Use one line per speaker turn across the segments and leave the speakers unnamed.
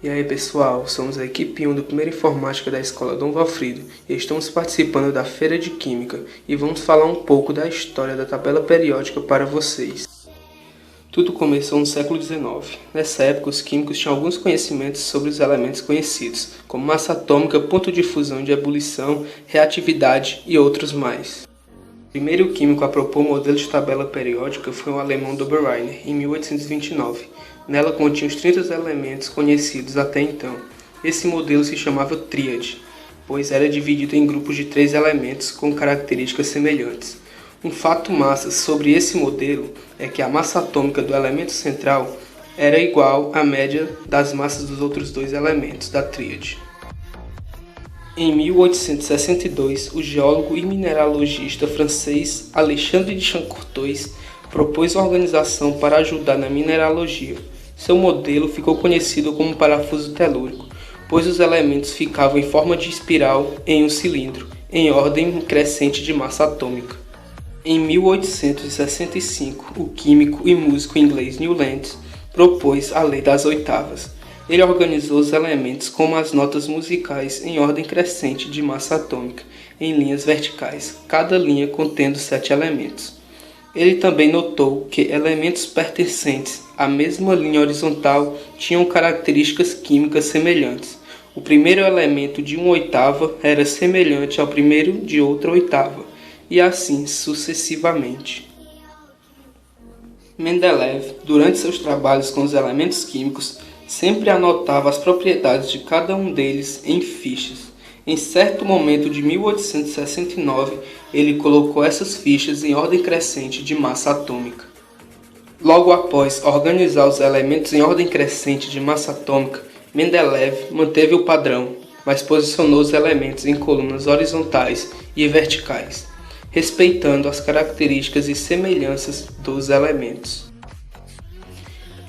E aí pessoal, somos a equipe 1 do primeiro Informática da Escola Dom Valfrido e estamos participando da Feira de Química e vamos falar um pouco da história da tabela periódica para vocês. Tudo começou no século XIX. Nessa época, os químicos tinham alguns conhecimentos sobre os elementos conhecidos, como massa atômica, ponto de fusão e de ebulição, reatividade e outros mais. O primeiro químico a propor o modelo de tabela periódica foi o alemão Dobereiner, em 1829. Nela continha os 30 elementos conhecidos até então. Esse modelo se chamava tríade, pois era dividido em grupos de 3 elementos com características semelhantes. Um fato massa sobre esse modelo é que a massa atômica do elemento central era igual à média das massas dos outros 2 elementos da tríade. Em 1862, o geólogo e mineralogista francês Alexandre de Champ-Courtois propôs uma organização para ajudar na mineralogia. Seu modelo ficou conhecido como parafuso telúrico, pois os elementos ficavam em forma de espiral em um cilindro, em ordem crescente de massa atômica. Em 1865, o químico e músico inglês Newland propôs a lei das oitavas. Ele organizou os elementos como as notas musicais em ordem crescente de massa atômica, em linhas verticais, cada linha contendo 7 elementos. Ele também notou que elementos pertencentes à mesma linha horizontal tinham características químicas semelhantes. O primeiro elemento de uma oitava era semelhante ao primeiro de outra oitava, e assim sucessivamente. Mendeleev, durante seus trabalhos com os elementos químicos, sempre anotava as propriedades de cada um deles em fichas. Em certo momento de 1869, ele colocou essas fichas em ordem crescente de massa atômica. Logo após organizar os elementos em ordem crescente de massa atômica, Mendeleev manteve o padrão, mas posicionou os elementos em colunas horizontais e verticais, respeitando as características e semelhanças dos elementos.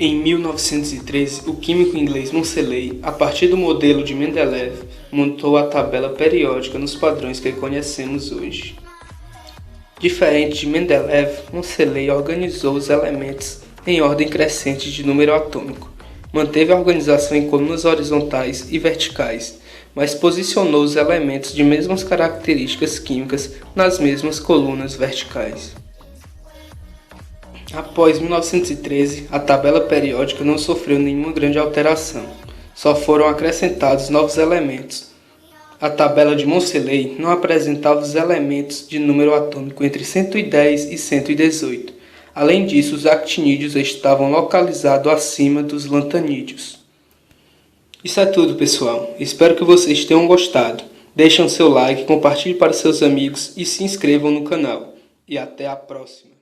Em 1913, o químico inglês Moseley, a partir do modelo de Mendeleev, montou a tabela periódica nos padrões que conhecemos hoje. Diferente de Mendeleev, Moseley organizou os elementos em ordem crescente de número atômico. Manteve a organização em colunas horizontais e verticais, mas posicionou os elementos de mesmas características químicas nas mesmas colunas verticais. Após 1913, a tabela periódica não sofreu nenhuma grande alteração, só foram acrescentados novos elementos. A tabela de Moseley não apresentava os elementos de número atômico entre 110 e 118. Além disso, os actinídeos estavam localizados acima dos lantanídeos. Isso é tudo, pessoal. Espero que vocês tenham gostado. Deixem o seu like, compartilhe para seus amigos e se inscrevam no canal. E até a próxima.